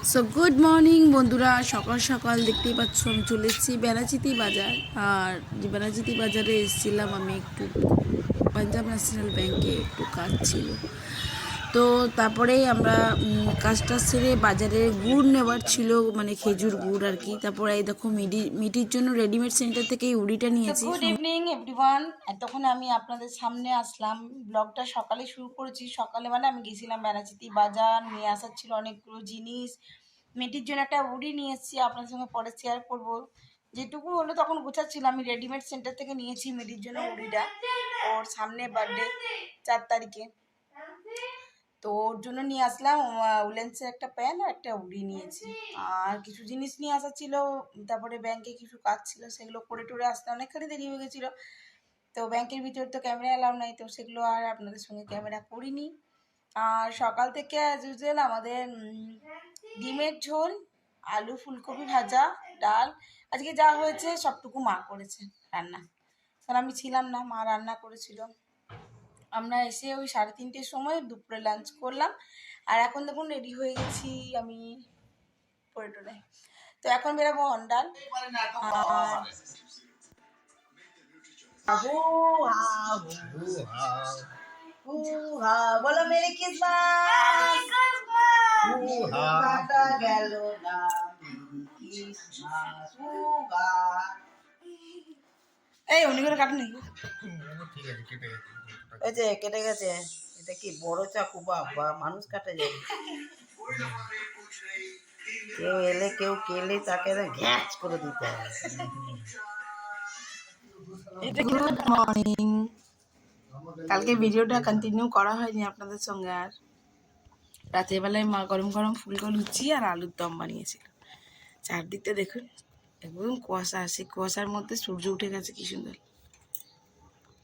So good morning বন্ধুরা, সকাল সকাল দেখতেই পাচ্ছ আমি চলে এসেছি বেনাচিতি বাজার। আর যে বেনাচিতি বাজারে এসেছিলাম আমি একটু পাঞ্জাব ন্যাশনাল ব্যাংকে একটু কাজ ছিল। তো তারপরেই আমরা কাজটা সেরে বাজারে গুড় নেওয়ার ছিল, মানে খেজুর গুড় আর কি। তারপরে এই দেখো মিটির জন্য রেডিমেড সেন্টার থেকে এই উড়িটা নিয়েছি। গুড ইভিনিং এভরিওয়ান, তখন আমি আপনাদের সামনে আসলাম। ব্লগটা সকালে শুরু করেছি। সকালে মানে আমি গেছিলাম বেনাচিতি বাজার, নিয়ে আসার ছিল অনেকগুলো জিনিস। মেয়েটির জন্য একটা উড়ি নিয়ে এসেছি, আপনাদের সঙ্গে পরে শেয়ার করব। যেটুকু হলো তখন গোছাচ্ছিলাম। আমি রেডিমেড সেন্টার থেকে নিয়েছি মেয়েটির জন্য উড়িটা। ওর সামনে বার্থডে 4 তারিখে, তো ওর জন্য নিয়ে আসলাম উলেন্সের একটা প্যান আর একটা উড়ি নিয়েছি। আর কিছু জিনিস নিয়ে আসা ছিল, তারপরে ব্যাংকে কিছু কাজ ছিল, সেগুলো করে টোরে আসতে অনেকখানি দেরি হয়ে গেছিলো। তো ব্যাংকের ভিতর তো ক্যামেরা অ্যালাউ নাই, তো সেগুলো আর আপনাদের সঙ্গে ক্যামেরা করিনি। আর সকাল থেকে অ্যাজ ইউজুয়াল আমাদের ডিমের ঝোল, আলু ফুলকপি ভাজা, ডাল। আজকে যা হয়েছে সবটুকু মা করেছে রান্না, কারণ আমি ছিলাম না, মা রান্না করেছিল। আমরা এসে ওই 3:30-র সময় দুপুরে লাঞ্চ করলাম। আর এখন দেখুন রেডি হয়ে গেছি আমি পরে টোরে। তো এখন বেরাবো অন্ডাল। বলো মেরি ক্রিসমাস। কাটা গেল না ক্রিসমাস। এই উনি করে কাটেনি, ঠিক আছে কেটে গেছে, কেটে গেছে। এটা কি বড় চাকু? বাবা, মানুষ কাটে যায়। কেউ এলে কেউ কেলে তাকে ঘ্যাচ করে দিতে হয়। Good morning. কালকে ভিডিওটা কন্টিনিউ করা হয়নি আপনাদের সঙ্গে। আর রাতের বেলায় মা গরম গরম ফুলকো লুচি আর আলুর দম বানিয়েছিল। চারদিকটা দেখুন একদম কুয়াশা, সেই কুয়াশার মধ্যে সূর্য উঠে গেছে কি সুন্দর।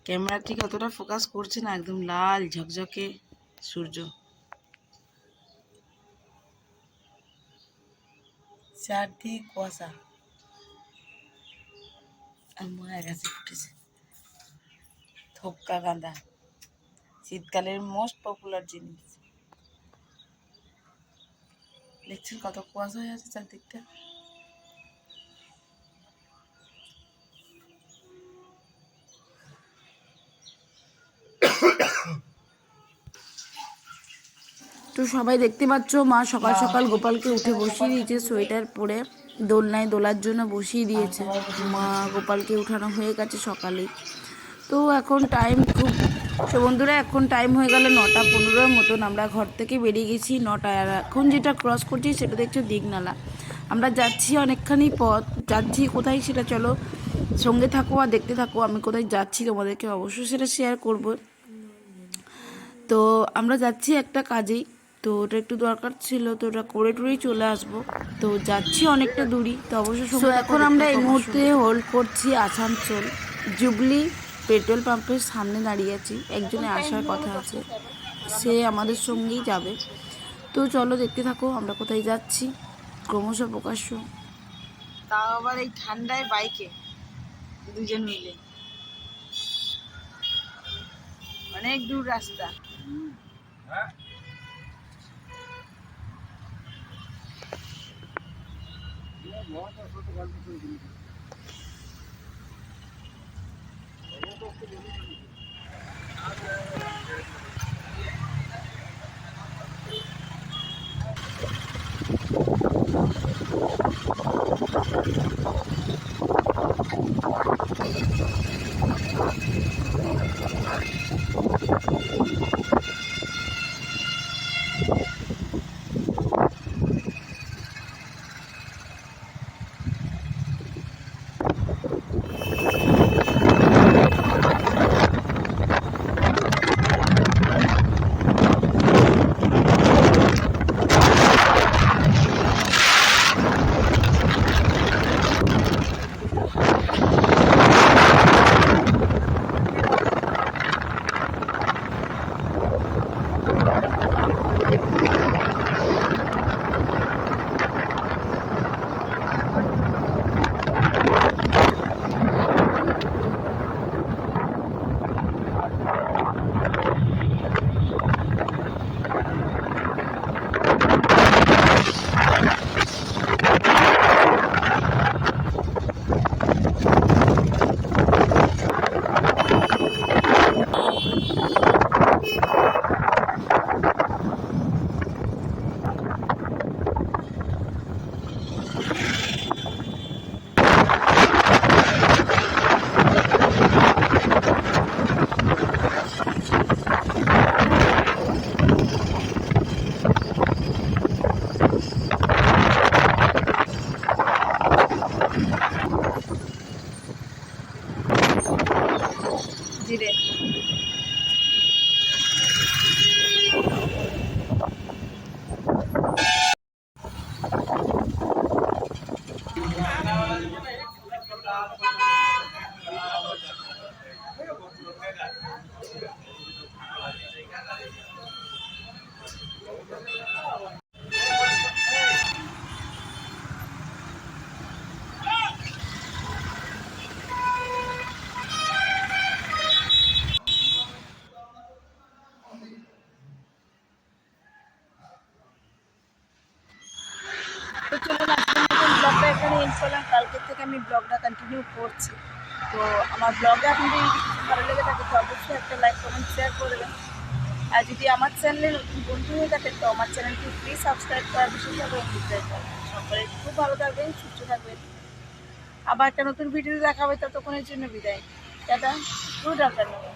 ক্যামেরা ঠিক অতটা ফোকাস করছে না, একদম লাল ঝকঝকে সূর্য, চারদিক কুয়াশা। আর মায়ের গাছে ফুটেছে থোক্কা গাঁদা, শীতকালের মোস্ট পপুলার জিনিস। দেখছেন কত কুয়াশা হয়ে আছে চারদিকটা। তো সবাই দেখতে পাচ্ছ মা সকাল সকাল গোপালকে উঠে বসিয়ে দিয়েছে, সোয়েটার পরে দোলনায় দোলার জন্য বসিয়ে দিয়েছে। মা গোপালকে উঠানো হয়ে গেছে সকালেই। তো এখন টাইম খুব, সে বন্ধুরা এখন টাইম হয়ে গেল 9:15 মতন। আমরা ঘর থেকে বেরিয়ে গেছি 9টায়। আর এখন যেটা ক্রস করছি সেটা দেখছো দিঘনালা। আমরা যাচ্ছি অনেকখানি পথ, যাচ্ছি কোথায় সেটা চলো সঙ্গে থাকো আর দেখতে থাকো। আমি কোথায় যাচ্ছি তোমাদেরকে অবশ্যই সেটা শেয়ার করব। তো আমরা যাচ্ছি একটা কাজেই, তো ওটা একটু দরকার ছিল, তো ওটা করে টুরেই চলে আসবো। তো যাচ্ছি অনেকটা দূরই, তো অবশ্যই এখন আমরা এই মুহূর্তে হোল্ড করছি আসানসোল জুবলি পেট্রোল পাম্পের সামনে দাঁড়িয়ে আছি। একজনের আসার কথা আছে, সে আমাদের সঙ্গেই যাবে। তো চলো দেখতে থাকো আমরা কোথায় যাচ্ছি, ক্রমশ প্রকাশ্য। তাও আবার এই ঠান্ডায় বাইকে দুজন মিলে, অনেক দূর রাস্তা। চলুন আজকের মতন ব্লগটা এখানে এন্ড করলাম। কালকের থেকে আমি ব্লগটা কন্টিনিউ করছি। তো আমার ব্লগে আপনাদের যদি কিছু ভালো লেগে থাকে তো অবশ্যই একটা লাইক কমেন্ট শেয়ার করবেন। আর যদি আমার চ্যানেলে নতুন বন্ধু হয়ে থাকে তো আমার চ্যানেলটি প্লিজ সাবস্ক্রাইব করার বিশেষভাবে অনুরোধ করবেন। সকলে খুব ভালো থাকবেন, সুস্থ থাকবেন। আবার একটা নতুন ভিডিও দেখা হবে, ততক্ষণের জন্য বিদায়। Tata, good afternoon.